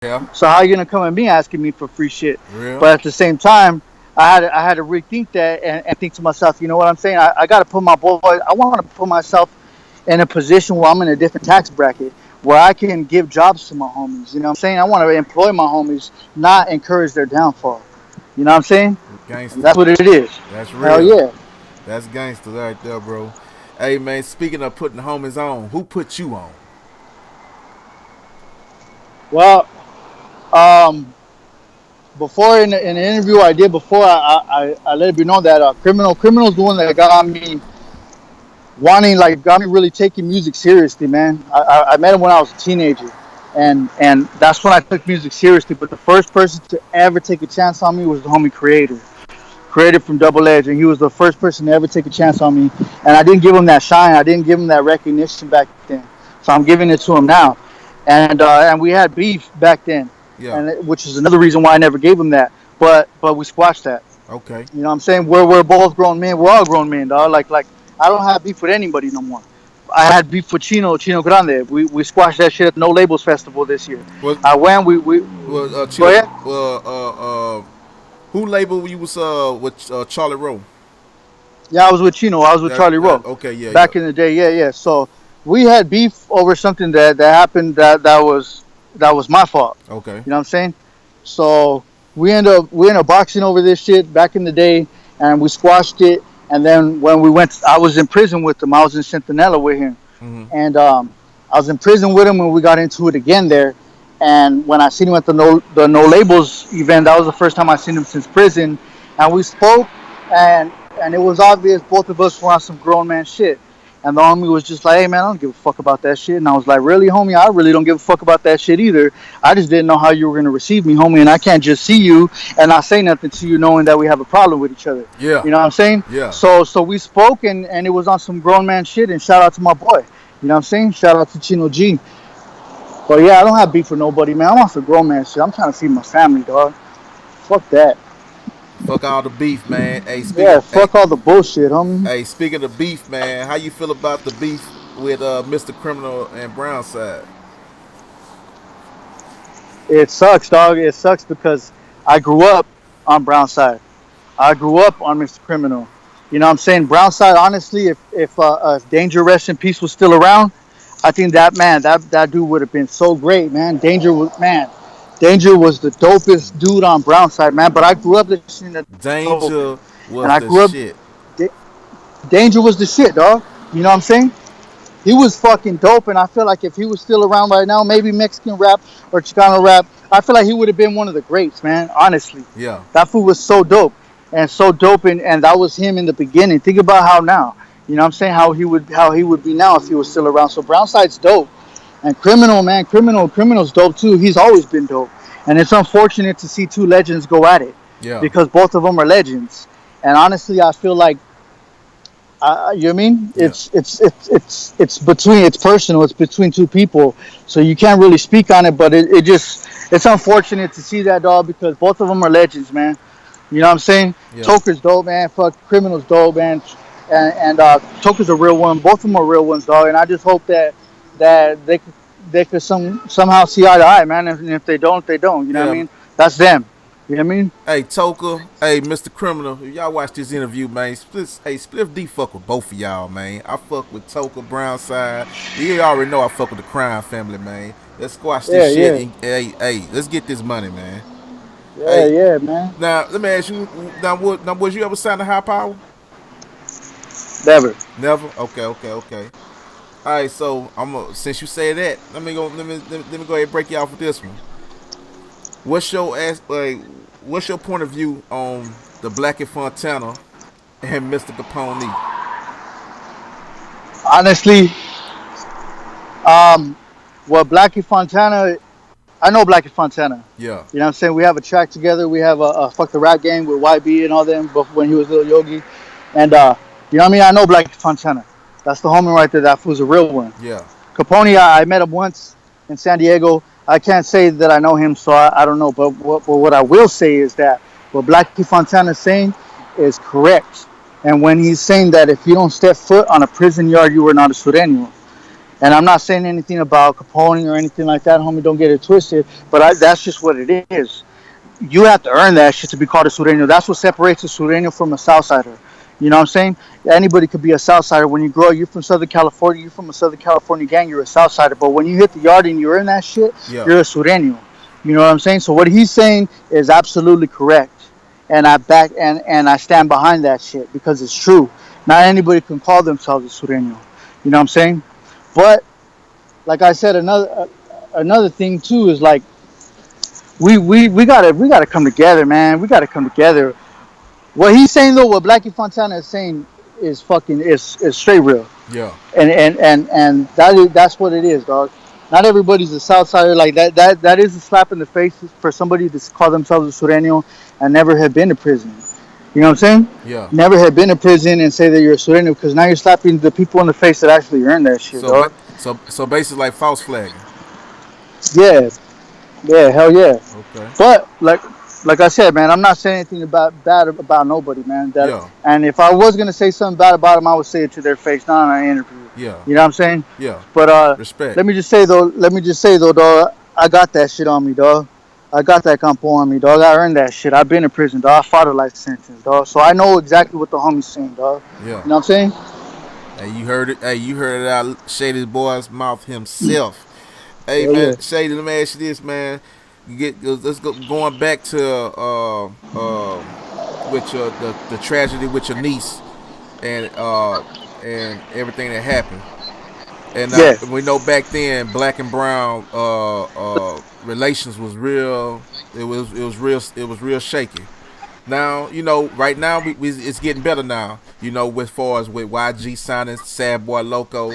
Yeah. So how you gonna come at me asking me for free shit? Real. But at the same time, I had to rethink that and think to myself, you know what I'm saying? I got to put my boy. I want to put myself in a position where I'm in a different tax bracket where I can give jobs to my homies. You know what I'm saying? I want to employ my homies, not encourage their downfall. You know what I'm saying? And Gangster. that's what it is. That's Hell real. yeah. That's gangster right there, bro. Hey man, speaking of putting homies on, who put you on? Well, um, before in the interview I did before, I let it be known that criminal's the one that got me wanting, like, got me really taking music seriously, man. I met him when I was a teenager, and that's when I took music seriously. But the first person to ever take a chance on me was the homie Creator from Double Edge, and he was the first person to ever take a chance on me. And I didn't give him that shine, I didn't give him that recognition back then, so I'm giving it to him now. And we had beef back then, Yeah. and which is another reason why I never gave him that. But we squashed that. Okay. You know what I'm saying? We're both grown men. We're all grown men, dog. Like I don't have beef with anybody no more. I had beef with Chino Grande. We squashed that shit at the No Labels Festival this year. Was I went. We go Chino ahead. who label you was with Charlie Rowe? Yeah, I was with Chino. I was with Charlie That Rowe okay, yeah, yeah. back in the day. Yeah, yeah. So we had beef over something that happened that was my fault. Okay. You know what I'm saying? So we end up boxing over this shit back in the day, and we squashed it. And then when we went, I was in prison with him. I was in Centinela with him, Mm-hmm. and I was in prison with him when we got into it again there. And when I seen him at the No Labels event, that was the first time I seen him since prison. And we spoke, and it was obvious both of us were on some grown man shit. And the homie was just like, "Hey man, I don't give a fuck about that shit." And I was like, "Really, homie? I really don't give a fuck about that shit either. I just didn't know how you were gonna receive me, homie. And I can't just see you and not say nothing to you, knowing that we have a problem with each other." Yeah. You know what I'm saying? Yeah. So we spoke, and it was on some grown man shit. And shout out to my boy. You know what I'm saying? Shout out to Chino G. But yeah, I don't have beef with nobody, man. I'm on some grown man shit. I'm trying to feed my family, dog. Fuck that. Fuck all the beef, man. Yeah, fuck all the bullshit, homie. Hey, speaking of beef, man, how you feel about the beef with Mr. Criminal and Brownside? It sucks, dog. It sucks because I grew up on Brown side. I grew up on Mr. Criminal. You know what I'm saying? Brown side, honestly, if Danger Rest in Peace was still around, I think that dude would have been so great, man. Danger was the dopest dude on Brown side, man. But I grew up listening to dope, Danger and was I the grew up. shit. Danger was the shit, dog. You know what I'm saying? He was fucking dope, and I feel like if he was still around right now, maybe Mexican rap or Chicano rap, I feel like he would have been one of the greats, man. Honestly, Yeah. that fool was so dope, and that was him in the beginning. Think about how now, you know what I'm saying, how he would be now if he was still around. So Brownside's dope, and Criminal, man, Criminal's dope too. He's always been dope, and it's unfortunate to see two legends go at it Yeah. because both of them are legends. And honestly, I feel like you know what I mean? Yeah. It's personal. It's between two people, so you can't really speak on it. But it's unfortunate to see that, dog, because both of them are legends, man. You know what I'm saying? Yeah. Toker's dope, man. Fuck, Criminal's dope, man. And Toker's a real one. Both of them are real ones, dog. And I just hope that they could somehow see eye to eye, man. And if they don't, they don't. You know what I Yeah. mean? That's them. You know what I mean? Hey, Toka. Hey, Mr. Criminal. If y'all watch this interview, man, Spliff D fuck with both of y'all, man. I fuck with Toka Brownside. You already know I fuck with the crime family, man. Let's squash Yeah, this shit. yeah, And, hey, let's get this money, man. yeah, Hey, yeah, man. now let me ask you. Now, was you ever signed to High Power? Never. Never. Okay, okay, okay. All right, so since you say that, let me go ahead and break you off with this one. What's your what's your point of view on the Blacky Fontana and Mr. Capone? Honestly, um, well, Blacky Fontana, I know Blacky Fontana. Yeah. You know what I'm saying? We have a track together. We have a Fuck the Rap game with YB and all them before when he was Lil Yogi. And, you know what I mean? I know Blacky Fontana. That's the homie right there. That fool's a real one. Yeah. Capone, I met him once in San Diego. I can't say that I know him, so I don't know. But what I will say is that what Blacky Fontana is saying is correct. And when he's saying that if you don't step foot on a prison yard, you are not a sureño. And I'm not saying anything about Capone or anything like that, homie. Don't get it twisted. But that's just what it is. You have to earn that shit to be called a Sureño. That's what separates a Sureño from a Southsider. You know what I'm saying? Anybody could be a Southsider. When you grow up, you're from Southern California, you're from a Southern California gang, you're a Southsider. But when you hit the yard and you earn that shit, Yeah. you're a Sureño. You know what I'm saying? So what he's saying is absolutely correct. And and I stand behind that shit because it's true. Not anybody can call themselves a Sureño. You know what I'm saying? But like I said, another thing too is like we gotta come together, man. We gotta come together. What he's saying though, what Blacky Fontana is saying is fucking is straight real, Yeah. and that's what it is, dog. Not everybody's a Southsider like that. That is a slap in the face for somebody to call themselves a Sureño and never have been to prison. You know what I'm saying? Yeah. Never have been to prison and say that you're a Sureño because now you're slapping the people in the face that actually earned that shit, So ba- dog. so basically like false flagging. Yeah, yeah, hell yeah. Okay. But like I said, man, I'm not saying anything about bad about nobody, man. That Yeah. and if I was gonna say something bad about them, I would say it to their face, not on an interview. Yeah. You know what I'm saying? Yeah. But Respect. let me just say though, dog, I got that shit on me, dog. I got that campo on me, dog. I earned that shit. I've been in prison, dog. I fought a life sentence, dog. So I know exactly what the homie's saying, dog. Yeah. You know what I'm saying? Hey, you heard it. Hey, you heard it out of Shady Boy's mouth himself. Hey Hell man, yeah. Shady, let me ask you this, man. You get let's go going back to with your the tragedy with your niece and everything that happened. And Yeah. we know back then, black and brown relations was real. It was real shaky. Now right now it's getting better now. With far as with YG signing Sad Boy Loco,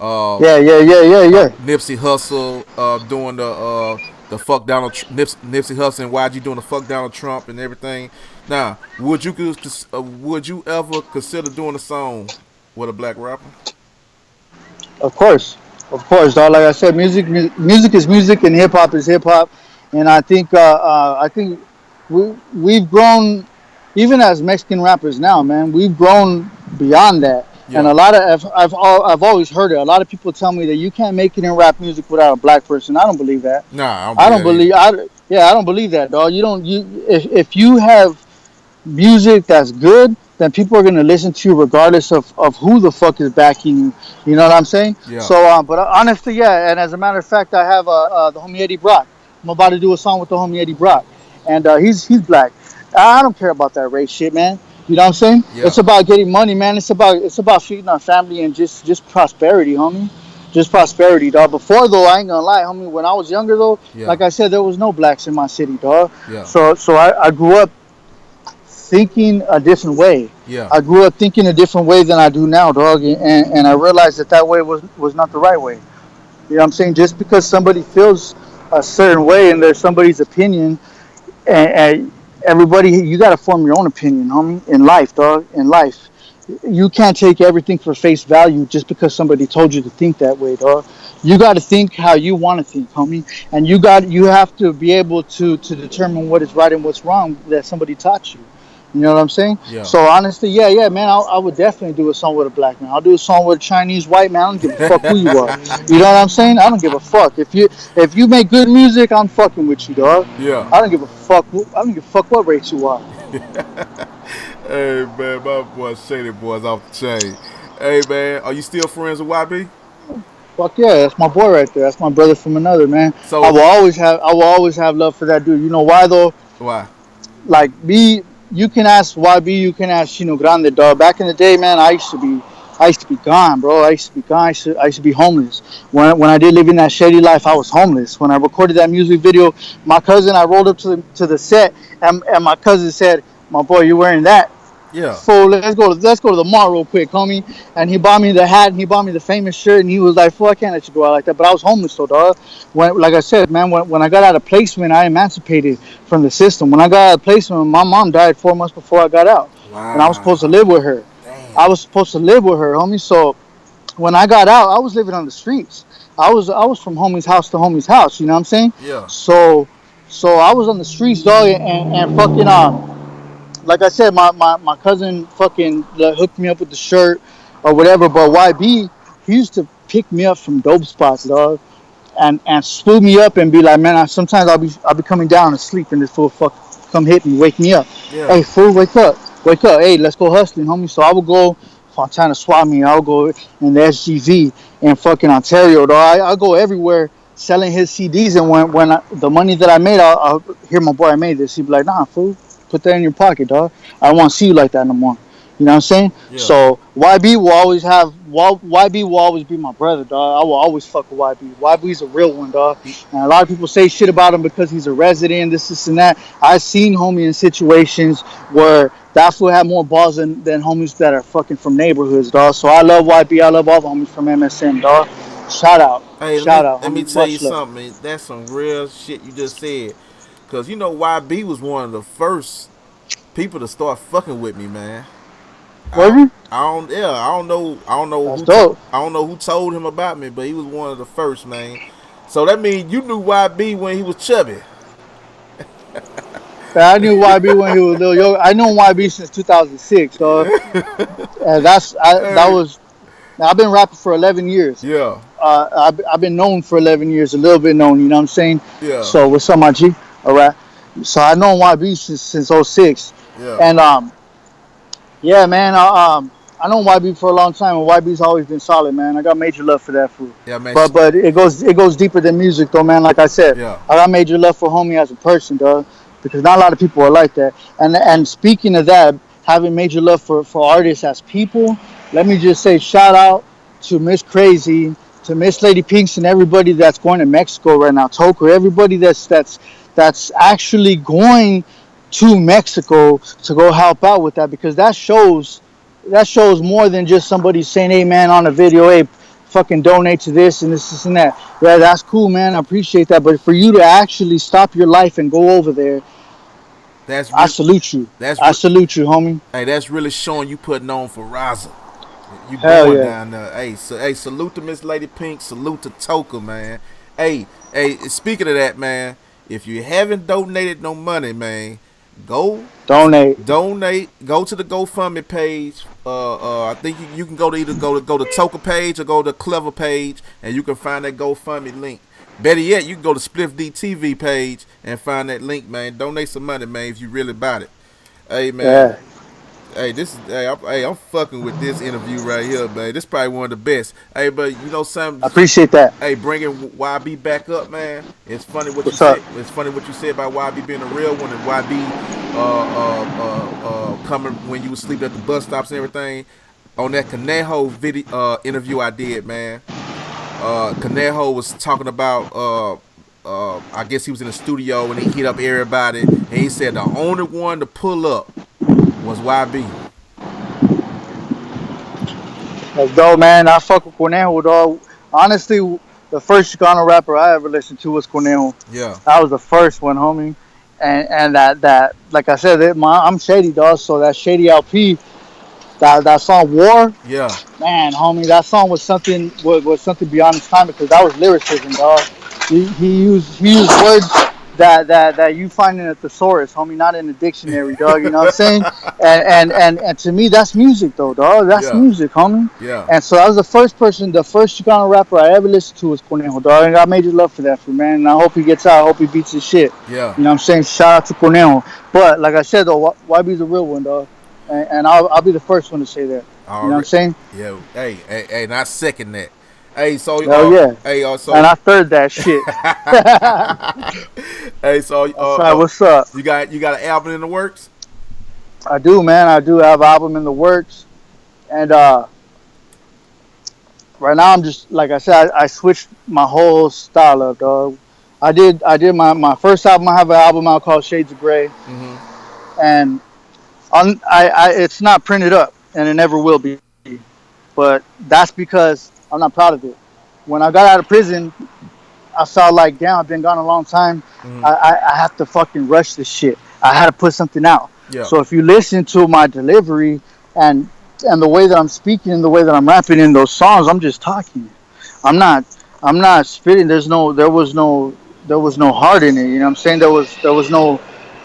uh, Yeah. Yeah. Yeah. Yeah. Yeah. Nipsey Hussle doing the fuck Donald Nipsey Hussle and YG doing the fuck Donald Trump and everything. Now, would you ever consider doing a song with a black rapper? Of course, dog. Like I said, music is music, and hip hop is hip hop. And I think we've grown, even as Mexican rappers now, man. We've grown beyond that. And Yeah. a lot of I've always heard it. A lot of people tell me that you can't make it in rap music without a black person. I don't believe that. Nah, I don't I believe don't that either. believe. I don't believe that, dog. You don't. If you have music that's good, then people are gonna listen to you regardless of who the fuck is backing you. You know what I'm saying? Yeah. So, but honestly, yeah. And as a matter of fact, I have the homie Eddie Brock. I'm about to do a song with the homie Eddie Brock, and he's black. I don't care about that race shit, man. You know what I'm saying? Yeah. It's about getting money, man. It's about feeding our family and just prosperity, homie. Just prosperity, dog. Before though, I ain't gonna lie, homie. When I was younger though, Yeah. like I said, there was no blacks in my city, dog. Yeah. So I grew up thinking a different way. Yeah. I grew up thinking a different way than I do now, dog, and I realized that way was not the right way. You know what I'm saying? Just because somebody feels a certain way and there's somebody's opinion, and everybody, you got to form your own opinion, homie. In life, dog, in life, you can't take everything for face value just because somebody told you to think that way, dog. You got to think how you want to think, homie, and you have to be able to determine what is right and what's wrong that somebody taught you. You know what I'm saying? Yeah. So honestly, yeah, man, I would definitely do a song with a black man. I'll do a song with a Chinese white man. I don't give a fuck who you are. You know what I'm saying? I don't give a fuck. If you make good music, I'm fucking with you, dog. Yeah. I don't give a fuck. I don't give a fuck what race you are. Hey man, my boy Shady Boy's off the chain. Hey man, are you still friends with YB? Fuck yeah, that's my boy right there. That's my brother from another, man. I So will always have I will always have love for that dude. You know why though? why? Like me, you can ask YB, you can ask Chino Grande, dog. Back in the day, man, I used to be gone, bro. I used to be gone. I used to be homeless. When I did live in that shady life, I was homeless. When I recorded that music video, my cousin, I rolled up to the set, and my cousin said, "My boy, you wearing that? Yeah. Fool, let's go to the mall real quick, homie." And he bought me the hat and he bought me the famous shirt and he was like, "Fool, I can't let you go out like that." But I was homeless, so dog. Like I said, man, when I got out of placement, I emancipated from the system. When I got out of placement, my mom died 4 months before I got out, and I was supposed to Wow. live with her. I Damn. was supposed to live with her, homie. So when I got out, I was living on the streets. I was from homie's house to homie's house. You know what I'm saying? Yeah. So I was on the streets, dog, and fucking like I said, my cousin fucking hooked me up with the shirt or whatever. But YB, he used to pick me up from dope spots, dog, and spool me up and be like, man, sometimes I'll be coming down and sleep, and this fool come hit me, wake me up. Yeah. Hey, fool, wake up. Hey, let's go hustling, homie. So I would go Fontana swap me. I'll go in the SGV in fucking Ontario, dog. I'll go everywhere selling his CDs, and the money that I made, I'll hear my boy I made this. He'd be like, nah, fool, put that in your pocket, dog. I don't want to see you like that no more. You know what I'm saying? Yeah. So YB will always be my brother, dog. I will always fuck with YB. YB's a real one, dog. And a lot of people say shit about him because he's a resident, this and that. I've seen homie in situations where that fool had more balls than homies that are fucking from neighborhoods, dog. So I love YB. I love all the homies from MSM, dog. Shout out. Hey, Shout out, let me homie. tell you Much love. something, man. That's some real shit you just said. Cause you know YB was one of the first people to start fucking with me, man. Was he? I don't know That's dope. I don't know who told him about me, but he was one of the first, man. So that means you knew YB when he was chubby. Yeah, I knew YB when he was little. Yo, I known YB since 2006, dog. And that Hey, was. I've been rapping for 11 years. yeah, I've been known for 11 years, a little bit known, you know what I'm saying? yeah, So what's up, my G? All right. So I know YB since '06, yeah, and yeah, man, I know YB for a long time, and YB's always been solid, man. I got major love for that fool. yeah, man. But it goes deeper than music, though, man. Like I said, Yeah, I got major love for homie as a person, dog, because not a lot of people are like that. And speaking of that, having major love for artists as people, let me just say shout out to Miss Crazy, to Miss Lady Pinks, and everybody that's going to Mexico right now, Toker, everybody that's actually going to Mexico to go help out with that, because that shows more than just somebody saying, hey man, on a video, hey, fucking donate to this and this and that. Yeah, that's cool, man. I appreciate that. But for you to actually stop your life and go over there, that's I real. salute you. That's I re- salute you, homie. hey, that's really showing you putting on for Raza. You Hell going yeah. down there. Hey, salute to Miss Lady Pink. Salute to Toka, man. Hey, speaking of that, man, if you haven't donated no money, man, go Donate. donate. Go to the GoFundMe page. I think you can go to Toka page or go to Clever page, and you can find that GoFundMe link. Better yet, you can go to Spliff DTV page and find that link, man. Donate some money, man, if you really about it. Hey, man. Yeah. I'm fucking with this interview right here, man. This is probably one of the best. Hey, but you know I something? appreciate that. Hey, bringing YB back up, man. It's funny what you What's up? said. It's funny what you said about YB being a real one and YB coming when you was sleeping at the bus stops and everything. On that Conejo video interview I did, man. Conejo was talking about I guess he was in the studio and he hit up everybody and he said the only one to pull up was YB. Let's go, man. I fuck with Cornejo, dog. Honestly, the first Chicano rapper I ever listened to was Cornejo. Yeah, That was the first one, homie. And that like I said, I'm Shady, dog. So that Shady LP, that song War, yeah, man, homie, that song was something beyond its time, because that was lyricism, dog. He used words that you find in a thesaurus, homie, not in a dictionary, dog. You know what I'm saying? And to me, that's music, though, dog. That's yeah, music, homie. yeah, And so I was the first Chicano rapper I ever listened to was Conejo, dog. And I got major love for that, for man. And I hope he gets out. I hope he beats his shit. yeah. You know what I'm saying? Shout out to Conejo. But like I said, though, YB's a real one, dog. And I'll be the first one to say that. You know what I'm Already, saying? yeah. Hey, and I second that. Hey, so Hell yeah. hey, And I third that shit. hey, so That's right. What's up? you got an album in the works? I do, man. I do have an album in the works. And right now I'm just, like I said, I switched my whole style up, dog. I did my first album. I have an album out called Shades of Gray, Mm-hmm. and it's not printed up, and it never will be. But that's because I'm not proud of it. When I got out of prison, I felt like, damn, I've been gone a long time. Mm-hmm. I have to fucking rush this shit. I had to put something out. Yeah, So if you listen to my delivery and the way that I'm speaking and the way that I'm rapping in those songs, I'm just talking. I'm not I'm not spitting. There was no heart in it. You know what I'm saying? There was no